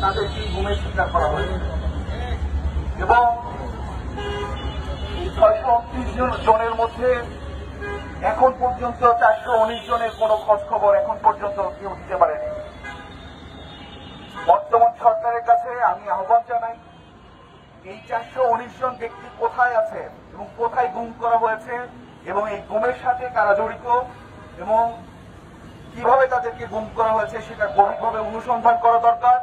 তাদেরকে গুমের শিকার করা হয়েছে এবং 629 জনের মধ্যে এখন পর্যন্ত 419 জনের কোনো খোঁজ খবর এখন পর্যন্ত কেউ দিতে পারেনি। বর্তমান সরকারের কাছে আমি আহ্বান জানাই, এই 419 জন ব্যক্তি কোথায় আছে এবং কোথায় গুম করা হয়েছে এবং এই গুমের সাথে কারা জড়িত এবং কিভাবে তাদেরকে গুম করা হয়েছে সেটা গভীরভাবে অনুসন্ধান করা দরকার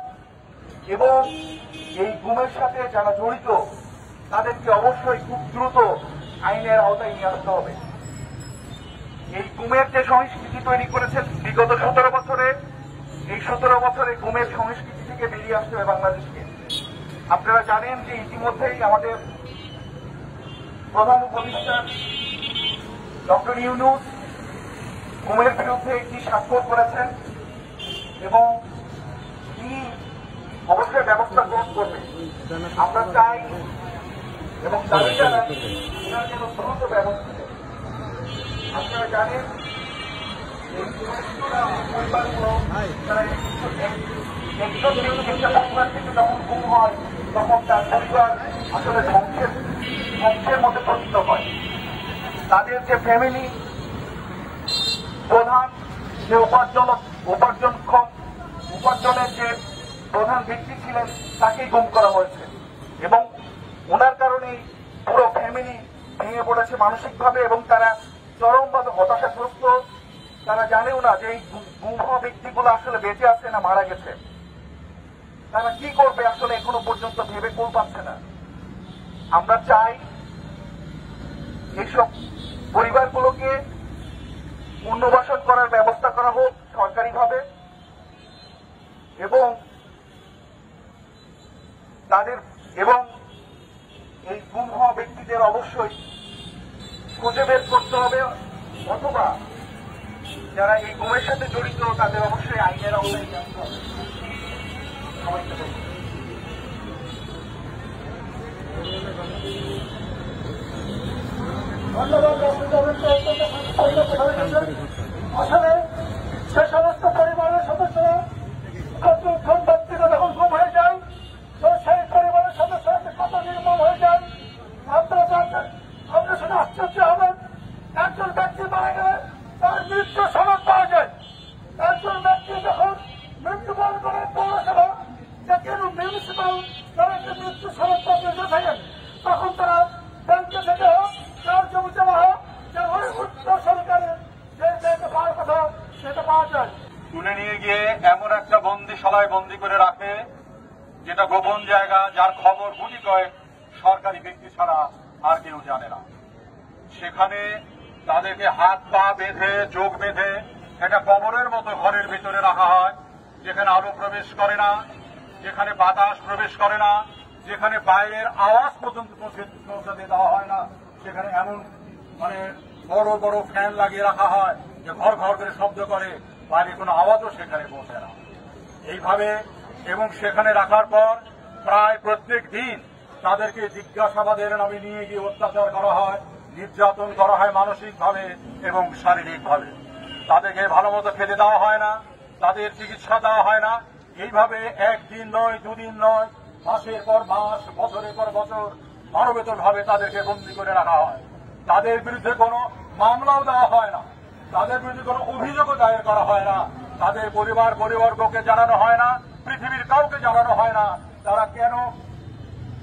এবং এই গুমের সাথে যারা জড়িত তাদেরকে অবশ্যই খুব দ্রুত আইনের আওতায় নিয়ে আসতে হবে। এই গুমের যে সংস্কৃতি তৈরি করেছে বিগত 17 বছরে, এই 17 বছরে গুমের সংস্কৃতি থেকে বেরিয়ে আসতে হবে বাংলাদেশকে। আপনারা জানেন যে ইতিমধ্যেই আমাদের প্রধান উপদেষ্টা ডক্টর ইউনূস গুমের বিরুদ্ধে একটি স্বাক্ষর করেছেন এবং তিনি অবশ্যই ব্যবস্থা গ্রহণ করবেন। আমরা চাই এবং দাবি জানাই ওনার যেন দ্রুত ব্যবস্থা নেয়। আপনারা জানেন পরিবারগুলো একজন একটা পরিবার থেকে যখন গুম হয় তখন তার পরিবার আসলে ধ্বংসের মধ্যে পরিণত হয়। তাদের যে ফ্যামিলি প্রধান যে উপার্জনের যে প্রধান ব্যক্তি ছিলেন তাকেই গুম করা হয়েছে এবং ওনার কারণেই পুরো ফ্যামিলি ভেঙে পড়েছে মানসিকভাবে এবং তারা চরমভাবে হতাশাগ্রস্ত। তারা জানেও না যে এই গুম হওয়া ব্যক্তিগুলো আসলে বেঁচে আছে না মারা গেছে। তারা কি করবে আসলে এখনো পর্যন্ত ভেবে কোল পাচ্ছে না। আমরা চাই এইসব পরিবারগুলোকে পুনর্বাসন করার ব্যবস্থা করা হোক সরকারিভাবে এবং এই গুম হওয়া ব্যক্তিদের অবশ্যই খুঁজে বের করতে হবে অথবা যারা এই গুমের সাথে জড়িত তাদের অবশ্যই আইনের আওতায় নিয়ে আসতে হবে। আসলে সে সমস্ত পরিবারের সদস্যরা কোন ব্যক্তিরা যখন গুম হয়ে যায় তো সেই পরিবারের সদস্যরা কত নির্মম হয়ে যায় আপনারা জানতেন। আপনি শুনে আশ্চর্য হবেন, একজন ব্যক্তি মারা গেলে তার মৃত্যু সনদ পাওয়া যায়। একজন ব্যক্তি যখন মৃত্যুবরণ করে পৌরসভা যে কেন মিউনিসিপাল তারা যে মৃত্যু সনদ পত্র থাকেন তখন তারা ব্যাংকে থেকে হোক তার জমি জমা হোক যে ওই উত্তর সরকারের যে জায়গা পাওয়ার কথা সেটা পাওয়া যায়। তুলে নিয়ে গিয়ে এমন একটা বন্দিশালায় বন্দি করে রাখে যেটা গোপন জায়গা, যার খবর গুটি কয়েক সরকারি ব্যক্তি ছাড়া আর কেউ জানে না। সেখানে তাদেরকে হাত পা বেঁধে চোখ বেঁধে একটা কবরের মতো ঘরের ভিতরে রাখা হয়, যেখানে আলো প্রবেশ করে না, যেখানে বাতাস প্রবেশ করে না, যেখানে বাইরের আওয়াজ পর্যন্ত পৌঁছাতে দেওয়া হয় না। সেখানে এমন বড় বড় ফ্যান লাগিয়ে রাখা হয় যে ঘর ঘর করে শব্দ করে, বাইরে কোনো আওয়াজও সেখানে পৌঁছে না। এইভাবে এবং সেখানে রাখার পর প্রায় প্রত্যেক দিন তাদেরকে জিজ্ঞাসাবাদের নামে নিয়ে গিয়ে অত্যাচার করা হয়, নির্যাতন করা হয় মানসিকভাবে এবং শারীরিকভাবে। তাদেরকে ভালো মতো খেতে দেওয়া হয় না, তাদের চিকিৎসা দেওয়া হয় না। এইভাবে একদিন নয়, দুদিন নয়, মাসের পর মাস, বছরের পর বছর মানবেতরভাবে তাদেরকে বন্দী করে রাখা হয়। তাদের বিরুদ্ধে কোনো মামলাও দেওয়া হয় না, তাদের বিরুদ্ধে কোনো অভিযোগও দায়ের করা হয় না। তাদের পরিবারকে জানানো হয় না, পৃথিবীর কাউকে জানানো হয় না তারা কেন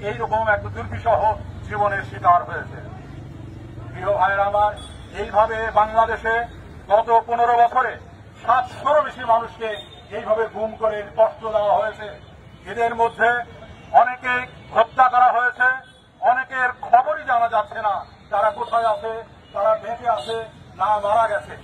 এইরকম এক দুর্বিষহ জীবনের শিকার হয়েছে। প্রিয় ভাইয়েরা আমার, এইভাবে বাংলাদেশে গত 15 বছরে 700-রও বেশি মানুষকে এইভাবে গুম করে কষ্ট দেওয়া হয়েছে। এদের মধ্যে অনেকে হত্যা করা হয়েছে, অনেকের খবরই জানা যাচ্ছে না তারা কোথায় আছে, তারা বেঁচে আছে না মারা গেছে।